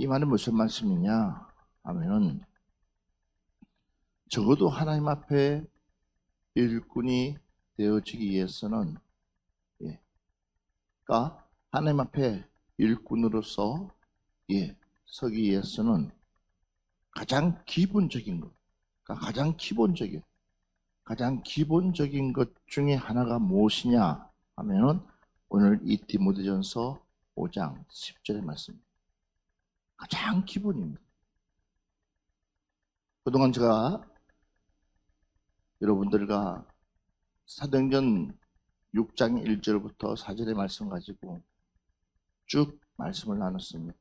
이 말은 무슨 말씀이냐 하면은 적어도 하나님 앞에 일꾼이 되어지기 위해서는 그러니까 하나님 앞에 일꾼으로서 서기 위해서는 가장 기본적인 것, 그러니까 가장 기본적인 것 중에 하나가 무엇이냐 하면은 오늘 이 디모데전서 5장 10절의 말씀. 가장 기본입니다. 그동안 제가 여러분들과 사도행전 6장 1절부터 4절의 말씀 가지고 쭉 말씀을 나눴습니다.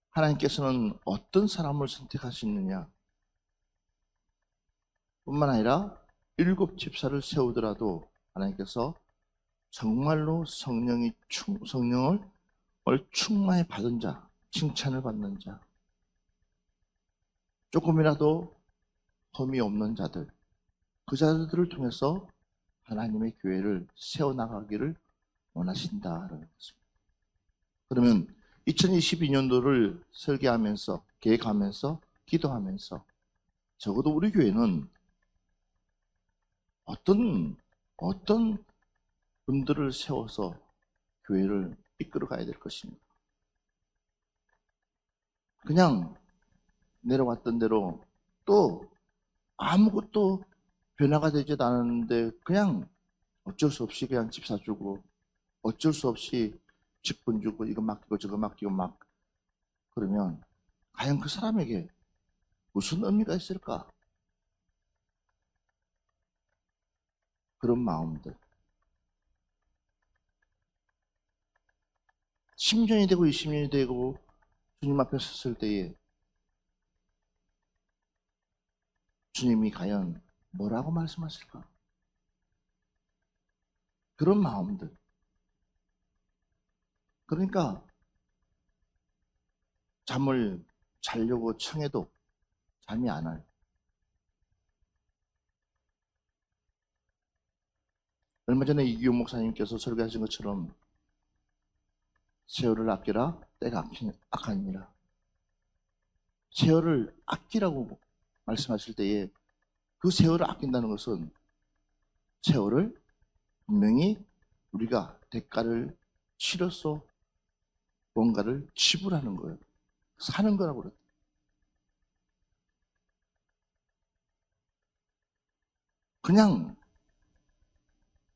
하나님께서는 어떤 사람을 선택하시느냐 뿐만 아니라 7 집사를 세우더라도 하나님께서 정말로 성령을 충만히 받은 자, 칭찬을 받는 자, 조금이라도 흠이 없는 자들, 그 자들을 통해서 하나님의 교회를 세워나가기를 원하신다라는 것입니다. 그러면 2022년도를 설계하면서, 계획하면서, 기도하면서 적어도 우리 교회는 어떤 분들을 세워서 교회를 이끌어 가야 될 것입니다. 그냥 내려왔던 대로 또 아무것도 변화가 되지도 않았는데 그냥 어쩔 수 없이 그냥 집 사주고 어쩔 수 없이 직분 주고 이거 맡기고 저거 맡기고 막 그러면 과연 그 사람에게 무슨 의미가 있을까? 그런 마음들. 10년이 되고 20년이 되고 주님 앞에 섰을 때에 주님이 과연 뭐라고 말씀하실까? 그런 마음들. 그러니까 잠을 자려고 청해도 잠이 안 와요. 얼마 전에 이기용 목사님께서 설교하신 것처럼 세월을 아끼라 때가 악하니라. 세월을 아끼라고 말씀하실 때에 그 세월을 아낀다는 것은 세월을 분명히 우리가 대가를 치러서 뭔가를 지불하는 거예요. 사는 거라고 그래요. 그냥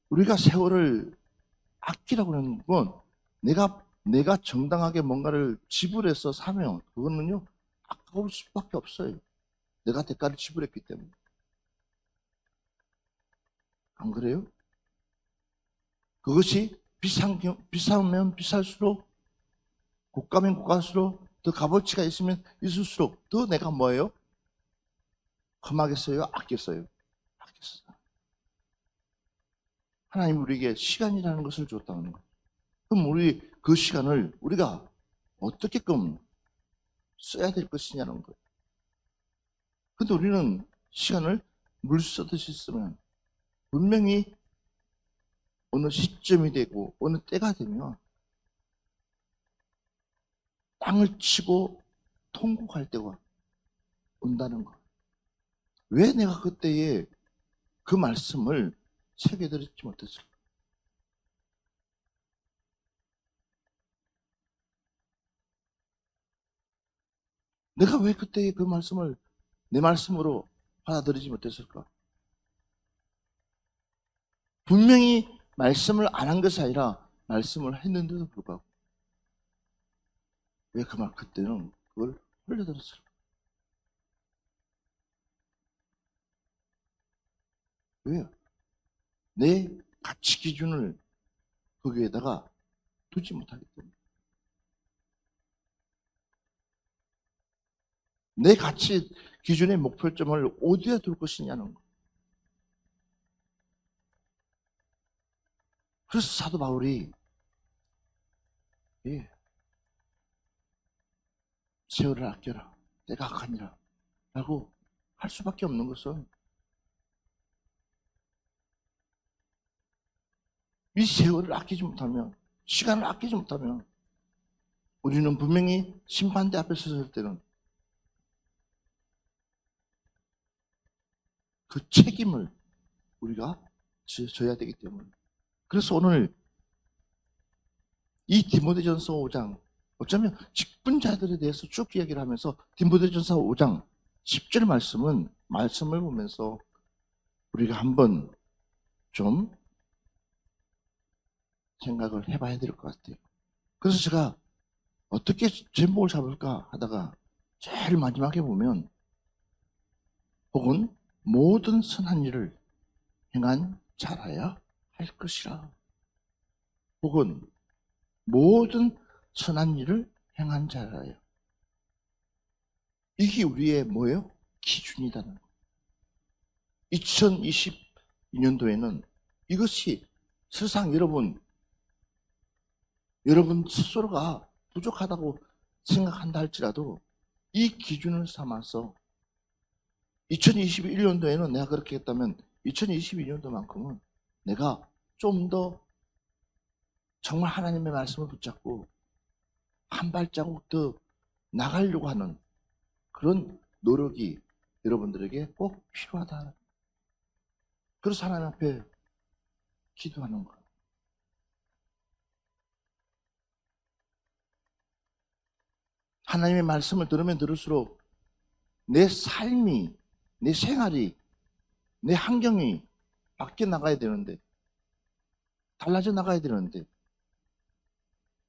우리가 세월을 아끼라고 하는 건 내가 정당하게 뭔가를 지불해서 사면 그거는요 아까울 수밖에 없어요. 내가 대가를 지불했기 때문에. 안 그래요? 그것이 비싸면 비쌀수록 고가면 고가수록 더 값어치가 있으면 있을수록 더 내가 뭐예요? 험하게 써요? 아껴 써요? 아껴 써요. 하나님 우리에게 시간이라는 것을 줬다는 거예요. 그럼 우리 그 시간을 우리가 어떻게끔 써야 될 것이냐는 거예요. 근데 우리는 시간을 물 쓰듯이 쓰면 분명히 어느 시점이 되고 어느 때가 되면 땅을 치고 통곡할 때가 온다는 거. 왜 내가 그때에 그 말씀을 새겨드리지 못했을까? 내가 왜 그때에 그 말씀을 내 말씀으로 받아들이지 못했을까? 분명히 말씀을 안 한 것이 아니라 말씀을 했는데도 불구하고 왜 그때는 그걸 흘려들었을까? 왜요? 내 가치 기준을 거기에다가 두지 못하기 때문에. 내 가치 기준의 목표점을 어디에 둘 것이냐는 거. 그래서 사도 바울이 세월을 아껴라. 때가 악하니라. 라고 할 수밖에 없는 것은 이 세월을 아끼지 못하면, 시간을 아끼지 못하면 우리는 분명히 심판대 앞에 섰을 때는 그 책임을 우리가 져야 되기 때문에. 그래서 오늘 이 디모데전서 5장, 어쩌면 직분자들에 대해서 쭉 이야기를 하면서 디모데전서 5장 10절 말씀을 보면서 우리가 한번 좀 생각을 해봐야 될 것 같아요. 그래서 제가 어떻게 제목을 잡을까 하다가 제일 마지막에 보면 혹은 모든 선한 일을 행한 자라야 할 것이라. 혹은 모든 선한 일을 행한 자라야. 이게 우리의 뭐예요? 기준이다는 거예요. 2022년도에는 이것이 세상 여러분 스스로가 부족하다고 생각한다 할지라도 이 기준을 삼아서 2021년도에는 내가 그렇게 했다면 2022년도만큼은 내가 좀 더 정말 하나님의 말씀을 붙잡고 한 발자국 더 나가려고 하는 그런 노력이 여러분들에게 꼭 필요하다. 그래서 하나님 앞에 기도하는 거예요. 하나님의 말씀을 들으면 들을수록 내 삶이, 내 생활이, 내 환경이 바뀌어 나가야 되는데, 달라져 나가야 되는데,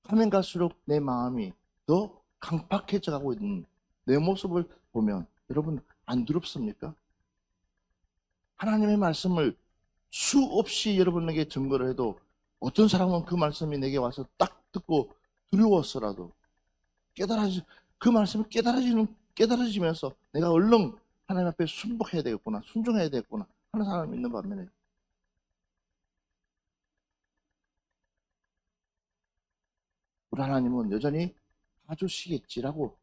하면 갈수록 내 마음이 더 강팍해져 가고 있는 내 모습을 보면 여러분 안 두렵습니까? 하나님의 말씀을 수없이 여러분에게 증거를 해도 어떤 사람은 그 말씀이 내게 와서 딱 듣고 두려웠어라도 그 말씀이 깨달아지면서 내가 얼른 하나님 앞에 순복해야 되겠구나, 순종해야 되겠구나 하는 사람이 있는 반면에 우리 하나님은 여전히 봐주시겠지라고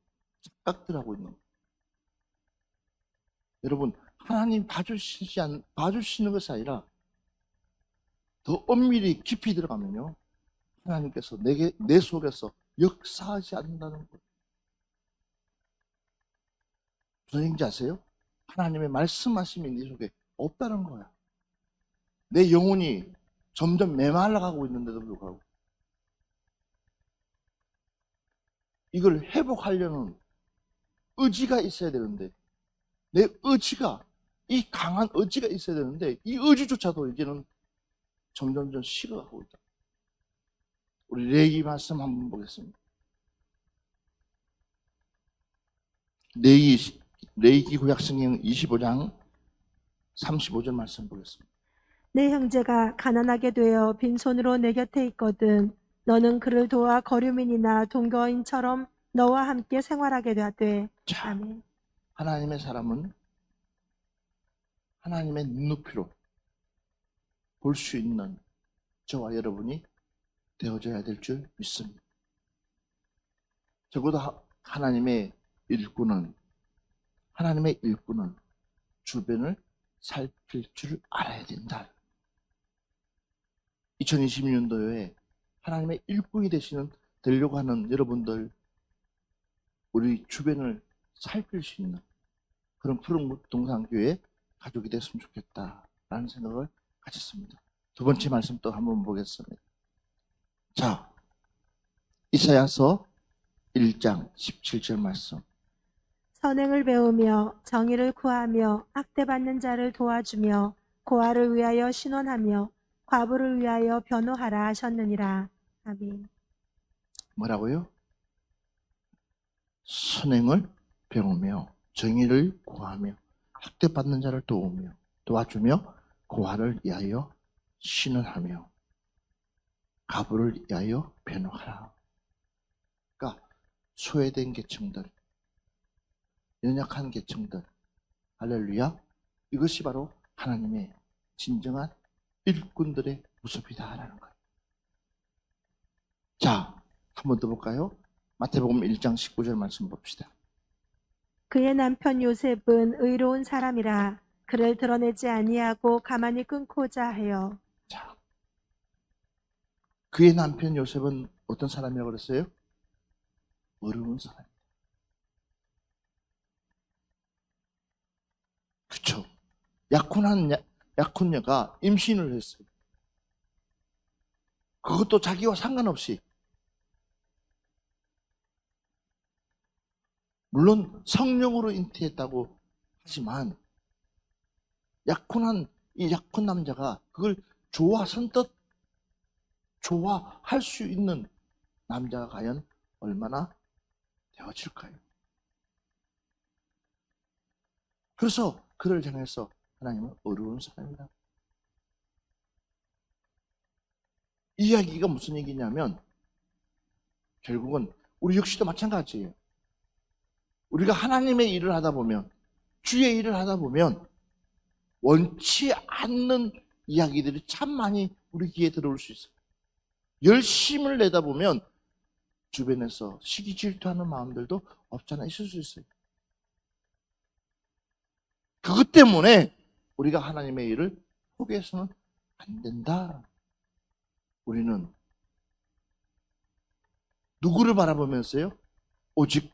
착각들 하고 있는 거예요. 여러분, 하나님 봐주시는 것이 아니라 더 엄밀히 깊이 들어가면요, 하나님께서 내 속에서 역사하지 않는다는 거예요. 무슨 얘기인지 아세요? 하나님의 말씀하심이 내 속에 없다는 거야. 내 영혼이 점점 메말라가고 있는데도 불구하고 이걸 회복하려는 의지가 있어야 되는데, 내 의지가, 이 강한 의지가 있어야 되는데 이 의지조차도 이제는 점점점 식어가고 있다. 우리 레위기 말씀 한번 보겠습니다. 레위기 구약성경 25장 35절 말씀 보겠습니다. 내 형제가 가난하게 되어 빈손으로 내 곁에 있거든 너는 그를 도와 거류민이나 동거인처럼 너와 함께 생활하게 되되. 자, 아멘. 하나님의 사람은 하나님의 눈높이로 볼 수 있는 저와 여러분이 되어져야 될 줄 믿습니다. 적어도 하나님의 일꾼은 주변을 살필 줄 알아야 된다. 2020년도에 하나님의 일꾼이 되려고 하는 여러분들, 우리 주변을 살필 수 있는 그런 푸른 동산교회 가족이 됐으면 좋겠다라는 생각을 가졌습니다. 두 번째 말씀 또 한번 보겠습니다. 자, 이사야서 1장 17절 말씀. 선행을 배우며 정의를 구하며 학대받는 자를 도와주며 고아를 위하여 신원하며 과부를 위하여 변호하라 하셨느니라. 아멘. 뭐라고요? 선행을 배우며 정의를 구하며 학대받는 자를 도와주며 고아를 위하여 신원하며 과부를 위하여 변호하라. 그러니까 소외된 계층들, 연약한 계층들, 할렐루야, 이것이 바로 하나님의 진정한 일꾼들의 모습이다라는 거예요. 자, 한 번 더 볼까요? 마태복음 1장 19절 말씀 봅시다. 그의 남편 요셉은 의로운 사람이라 그를 드러내지 아니하고 가만히 끊고자 하여. 자, 그의 남편 요셉은 어떤 사람이라고 그랬어요? 어려운 사람입니다. 그렇죠? 약혼녀가 임신을 했어요. 그것도 자기와 상관없이. 물론 성령으로 잉태했다고 하지만 약혼한 이 약혼 남자가 그걸 선뜻 좋아할 수 있는 남자가 과연 얼마나 되어질까요? 그래서 그를 향해서 하나님은 어려운 사람이다. 이 이야기가 무슨 얘기냐면 결국은 우리 역시도 마찬가지예요. 우리가 하나님의 일을 하다 보면, 주의 일을 하다 보면 원치 않는 이야기들이 참 많이 우리 귀에 들어올 수 있어요. 열심을 내다 보면 주변에서 시기 질투하는 마음들도 없잖아 있을 수 있어요. 그것 때문에 우리가 하나님의 일을 포기해서는 안 된다. 우리는 누구를 바라보면서요? 오직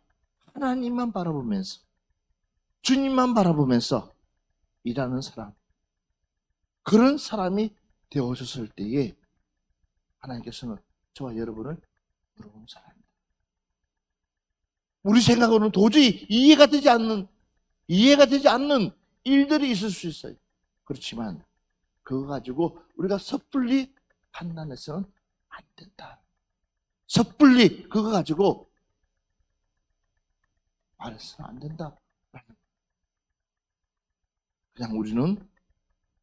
하나님만 바라보면서, 주님만 바라보면서 일하는 사람, 그런 사람이 되어졌을 때에 하나님께서는 저와 여러분을 어려운 사람입니다. 우리 생각으로는 도저히 이해가 되지 않는 일들이 있을 수 있어요. 그렇지만 그거 가지고 우리가 섣불리 판단해서는 안 된다. 섣불리 그거 가지고 말해서는 안 된다. 그냥 우리는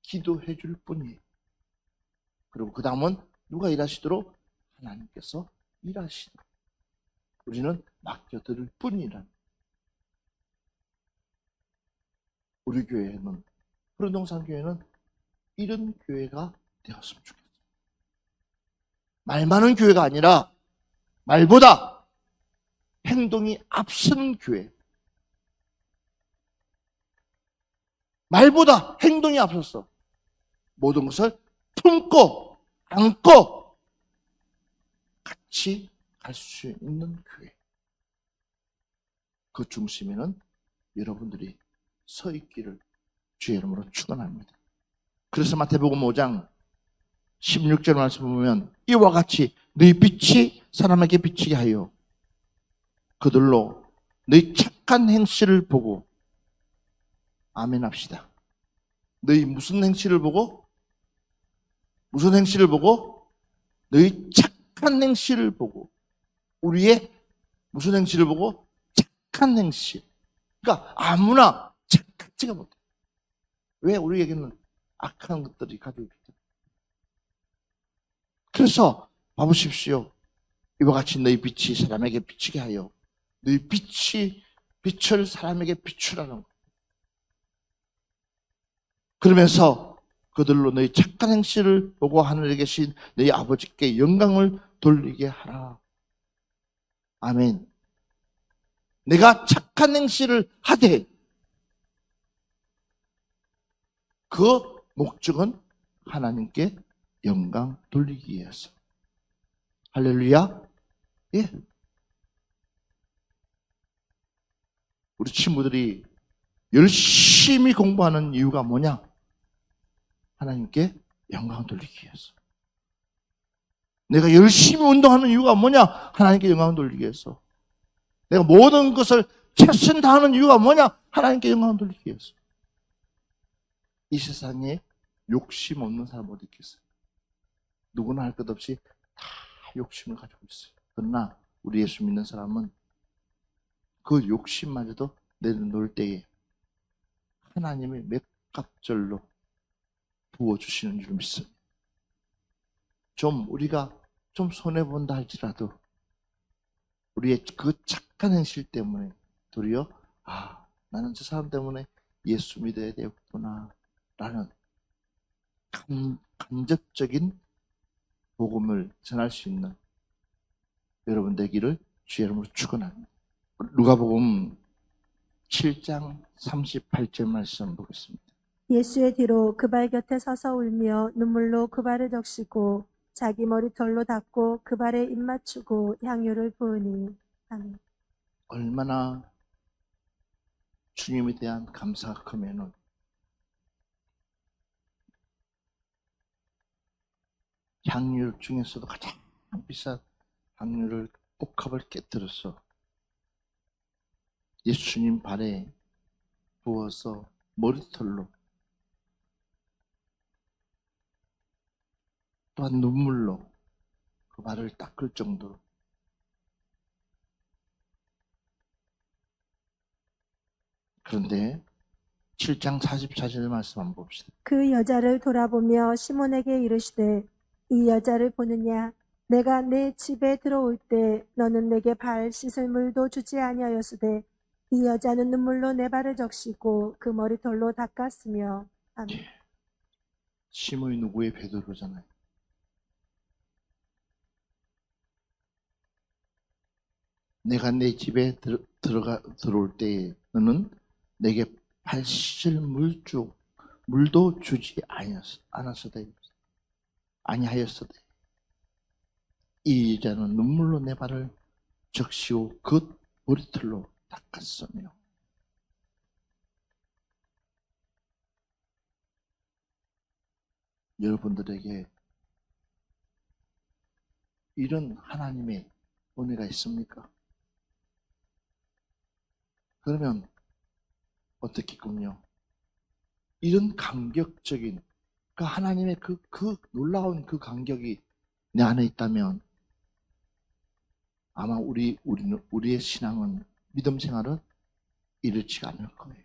기도해 줄 뿐이에요. 그리고 그 다음은 누가 일하시도록? 하나님께서 일하시도록. 우리는 맡겨드릴 뿐이란. 우리 교회는, 푸른동산 교회는 이런 교회가 되었으면 좋겠어요. 말 많은 교회가 아니라 말보다 행동이 앞서는 교회. 말보다 행동이 앞섰어. 모든 것을 품고 안고 같이 갈 수 있는 교회. 그 중심에는 여러분들이 서 있기를 주의 이름으로 축원합니다. 그래서 마태복음 5장 16절 말씀 보면 이와 같이 너희 빛이 사람에게 비치게 하여 그들로 너희 착한 행실을 보고, 아멘 합시다. 너희 무슨 행실을 보고? 무슨 행실을 보고? 너희 착한 행실을 보고. 우리의 무슨 행실을 보고? 착한 행실. 그러니까 아무나 착하지가 못해. 왜? 우리에게는 악한 것들이 가지고 있기 때문에. 그래서 봐보십시오. 이와 같이 너희 빛이 사람에게 비치게 하여, 너희 빛을 사람에게 비추라는 것. 그러면서 그들로 너희 착한 행실을 보고 하늘에 계신 너희 아버지께 영광을 돌리게 하라. 아멘. 내가 착한 행실을 하되 그 목적은 하나님께 영광 돌리기 위해서. 할렐루야. 예. 우리 친구들이 열심히 공부하는 이유가 뭐냐? 하나님께 영광 돌리기 위해서. 내가 열심히 운동하는 이유가 뭐냐? 하나님께 영광 돌리기 위해서. 내가 모든 것을 최선 다하는 이유가 뭐냐? 하나님께 영광 돌리기 위해서. 이 세상에 욕심 없는 사람 어디 있겠어요? 누구나 할 것 없이 다 욕심을 가지고 있어요. 그러나 우리 예수 믿는 사람은 그 욕심마저도 내려놓을 때에 하나님이 몇 갑절로 부어주시는 줄 믿습니다. 우리가 좀 손해본다 할지라도 우리의 그 착한 행실 때문에 도리어 나는 저 사람 때문에 예수 믿어야 되겠구나 라는 간접적인 복음을 전할 수 있는 여러분 되기를 주의 이름으로 축원합니다. 누가복음 7장 38절 말씀 보겠습니다. 예수의 뒤로 그 발 곁에 서서 울며 눈물로 그 발을 적시고 자기 머리털로 닦고 그 발에 입 맞추고 향유를 부으니. 아멘. 얼마나 주님에 대한 감사가 크면은 향유 중에서도 가장 비싼 향유를 옥합을 깨뜨려서 예수님 발에 부어서 머리털로 또한 눈물로 그 발을 닦을 정도로. 그런데 7장 44절 말씀 한번 봅시다. 그 여자를 돌아보며 시몬에게 이르시되 이 여자를 보느냐 내가 내 집에 들어올 때 너는 내게 발 씻을 물도 주지 아니하였으되 이 여자는 눈물로 내 발을 적시고 그 머리털로 닦았으며. 아멘. 시몬이 누구의? 베드로잖아요. 내가 내 집에 들어올 때에 너는 내게 발 씻을 물도 주지 아니하였으되 이 여자는 눈물로 내 발을 적시고 그 머리털로 닦았으며. 여러분들에게 이런 하나님의 은혜가 있습니까? 그러면 어떻겠군요? 이런 감격적인 하나님의 그 놀라운 그 감격이 내 안에 있다면 아마 우리의 신앙은, 믿음 생활은 이렇지가 않을 거예요.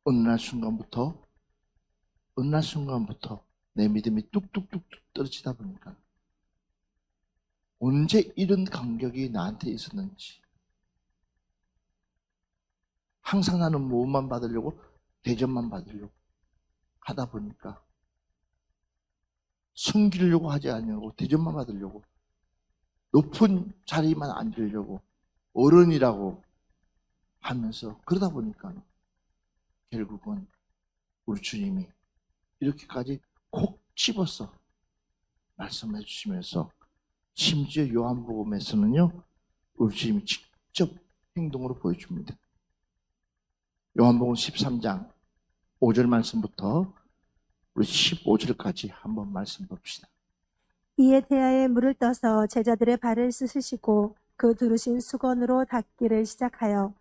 어느 날 순간부터 내 믿음이 뚝뚝뚝 떨어지다 보니까 언제 이런 감격이 나한테 있었는지, 항상 나는 무엇만 받으려고, 대접만 받으려고 하다 보니까, 섬기려고 하지 않으려고, 대접만 받으려고, 높은 자리만 앉으려고, 어른이라고 하면서 그러다 보니까 결국은 우리 주님이 이렇게까지 콕 집어서 말씀해 주시면서, 심지어 요한복음에서는요 우리 주님이 직접 행동으로 보여줍니다. 요한복음 13장 5절 말씀부터 우리 15절까지 한번 말씀 봅시다. 이에 태아에 물을 떠서 제자들의 발을 씻으시고 그 두르신 수건으로 닦기를 시작하여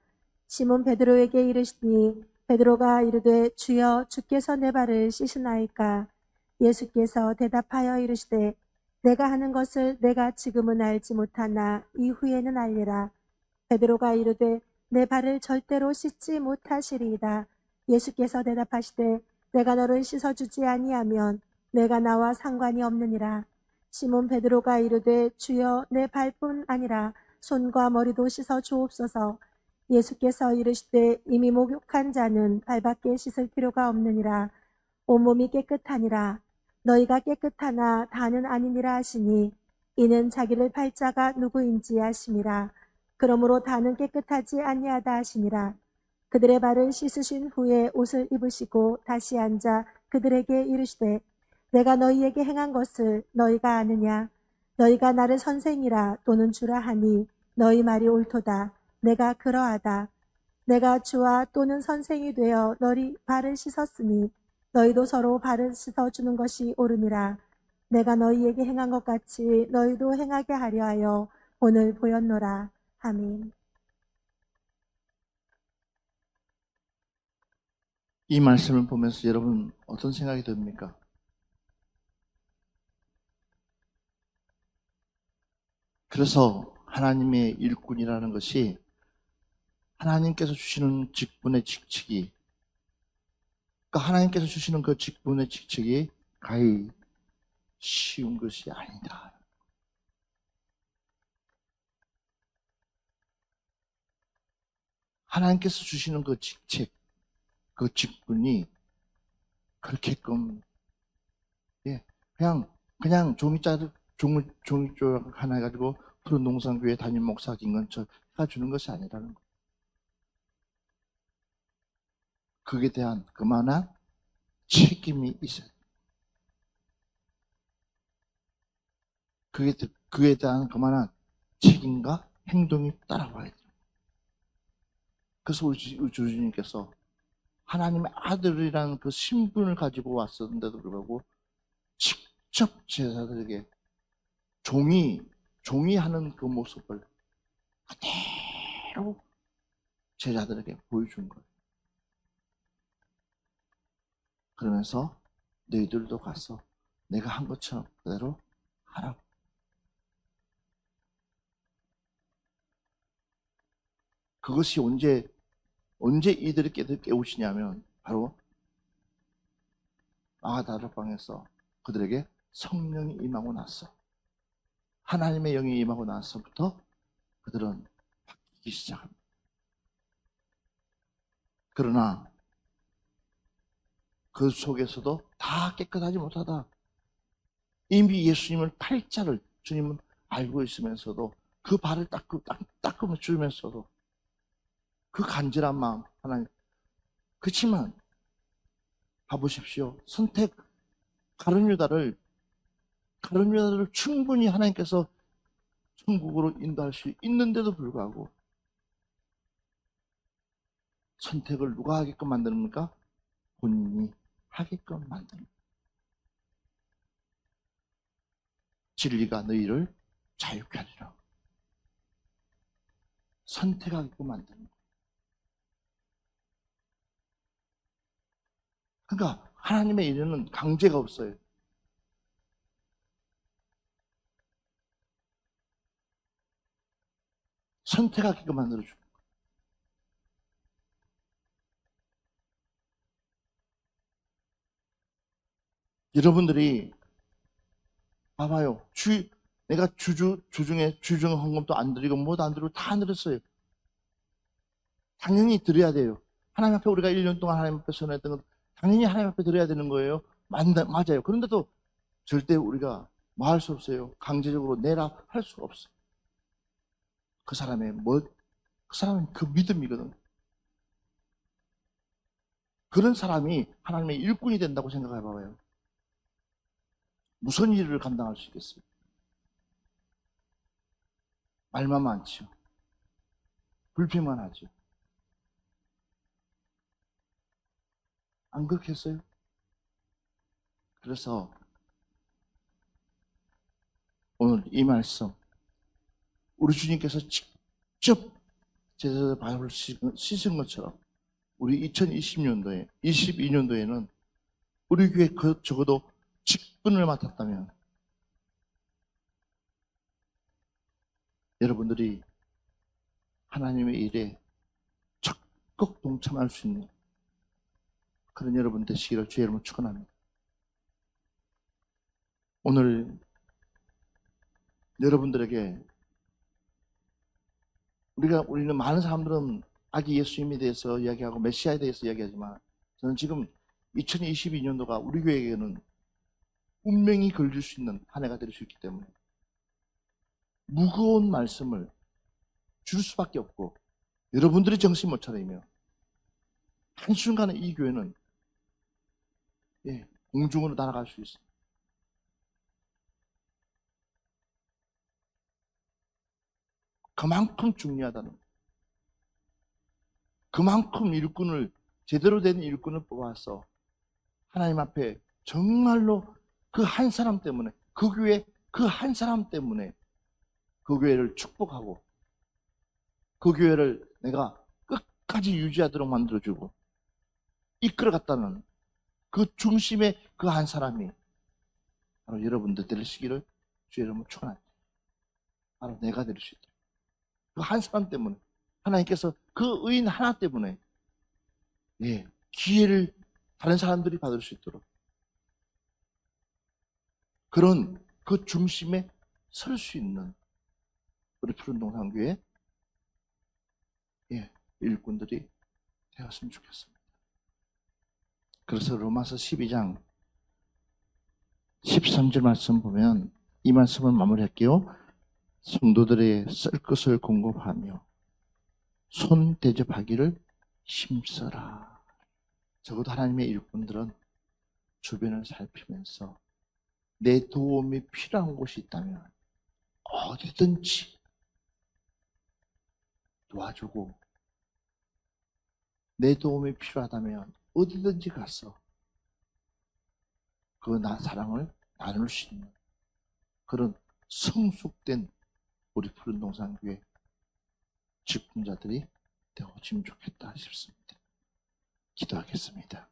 시몬 베드로에게 이르시니 베드로가 이르되 주여 주께서 내 발을 씻으나이까. 예수께서 대답하여 이르시되 내가 하는 것을 내가 지금은 알지 못하나 이후에는 알리라. 베드로가 이르되 내 발을 절대로 씻지 못하시리이다. 예수께서 대답하시되 내가 너를 씻어주지 아니하면 내가 나와 상관이 없느니라. 시몬 베드로가 이르되 주여 내 발뿐 아니라 손과 머리도 씻어 주옵소서. 예수께서 이르시되 이미 목욕한 자는 발밖에 씻을 필요가 없느니라. 온몸이 깨끗하니라. 너희가 깨끗하나 다는 아니니라 하시니 이는 자기를 팔 자가 누구인지 아심이라. 그러므로 다는 깨끗하지 아니하다 하시니라. 그들의 발을 씻으신 후에 옷을 입으시고 다시 앉아 그들에게 이르시되 내가 너희에게 행한 것을 너희가 아느냐? 너희가 나를 선생이라 또는 주라 하니 너희 말이 옳도다. 내가 그러하다. 내가 주와 또는 선생이 되어 너희 발을 씻었으니 너희도 서로 발을 씻어주는 것이 옳으니라. 내가 너희에게 행한 것 같이 너희도 행하게 하려 하여 오늘 보였노라. 아멘. 이 말씀을 보면서 여러분 어떤 생각이 듭니까? 그래서 하나님의 일꾼이라는 것이, 하나님께서 주시는 직분의 직책이, 하나님께서 주시는 그 직분의 직책이 가히 쉬운 것이 아니다. 하나님께서 주시는 그 직책, 그 직분이 그렇게끔 그냥 종이조각 하나 가지고 푸른 농산교회 담임 목사 김건철 해주는 것이 아니라는 거. 그에 대한 그만한 책임이 있어요. 그에 대한 그만한 책임과 행동이 따라와야 돼요. 그래서 우리 주주님께서 하나님의 아들이라는 그 신분을 가지고 왔었는데도 불구하고 직접 제자들에게 종이 하는 그 모습을 그대로 제자들에게 보여준 거예요. 그러면서 너희들도 가서 내가 한 것처럼 그대로 하라고. 그것이 언제 이들이 깨우시냐면 바로 마가다락방에서 그들에게 성령이 임하고 나서, 하나님의 영이 임하고 나서부터 그들은 바뀌기 시작합니다. 그러나 그 속에서도 다 깨끗하지 못하다. 이미 예수님을 팔자를 주님은 알고 있으면서도 그 발을 닦으며 주면서도 그 간절한 마음 하나님. 그렇지만 봐보십시오. 가룟 유다를 충분히 하나님께서 천국으로 인도할 수 있는데도 불구하고 선택을 누가 하게끔 만듭니까? 본인이 하게끔 만듭니다. 진리가 너희를 자유케 하리라. 선택하게끔 만듭니다. 그러니까 하나님의 일에는 강제가 없어요. 선택하게끔 만들어줍니다. 여러분들이 봐봐요. 내가 주중에 주중 헌금도 안 드리고 뭐도 안 드리고 다 안 드렸어요. 당연히 드려야 돼요. 하나님 앞에 우리가 1년 동안 하나님 앞에 선했던 건 당연히 하나님 앞에 드려야 되는 거예요. 맞아요. 그런데도 절대 우리가 뭐 할 수 없어요. 강제적으로 내라 할 수가 없어요. 그 사람은 그 믿음이거든. 그런 사람이 하나님의 일꾼이 된다고 생각해 봐봐요. 무슨 일을 감당할 수 있겠어요? 말만 많죠. 불평만 하죠. 안 그렇겠어요? 그래서 오늘 이 말씀, 우리 주님께서 직접 제자들 발을 씻은 것처럼 우리 22년도에는 우리 교회 적어도 직분을 맡았다면 여러분들이 하나님의 일에 적극 동참할 수 있는 그런 여러분 되시기를 주의 이름으로 축원합니다. 오늘 여러분들에게 우리는 많은 사람들은 아기 예수님에 대해서 이야기하고 메시아에 대해서 이야기하지만 저는 지금 2022년도가 우리 교회에게는 운명이 걸릴 수 있는 한 해가 될 수 있기 때문에 무거운 말씀을 줄 수밖에 없고 여러분들이 정신 못 차리면 한순간에 이 교회는 공중으로 날아갈 수 있어요. 그만큼 중요하다는, 그만큼 제대로 된 일꾼을 뽑아서 하나님 앞에 정말로 그 한 사람 때문에, 그 교회 그 한 사람 때문에 그 교회를 축복하고 그 교회를 내가 끝까지 유지하도록 만들어주고 이끌어갔다는 그 중심의 그 한 사람이 바로 여러분들 되시기를 주의 이름으로 축원합니다. 바로 내가 될 수 있다. 그 한 사람 때문에 하나님께서 그 의인 하나 때문에 기회를 다른 사람들이 받을 수 있도록 그런 그 중심에 설 수 있는 우리 푸른동산교회 일꾼들이 되었으면 좋겠습니다. 그래서 로마서 12장 13절 말씀 보면 이 말씀을 마무리할게요. 성도들의 쓸 것을 공급하며 손 대접하기를 힘써라. 적어도 하나님의 일꾼들은 주변을 살피면서 내 도움이 필요한 곳이 있다면 어디든지 도와주고 내 도움이 필요하다면 어디든지 가서 그 사랑을 나눌 수 있는 그런 성숙된 우리 푸른동산교회 직분자들이 되어지면 좋겠다 싶습니다. 기도하겠습니다.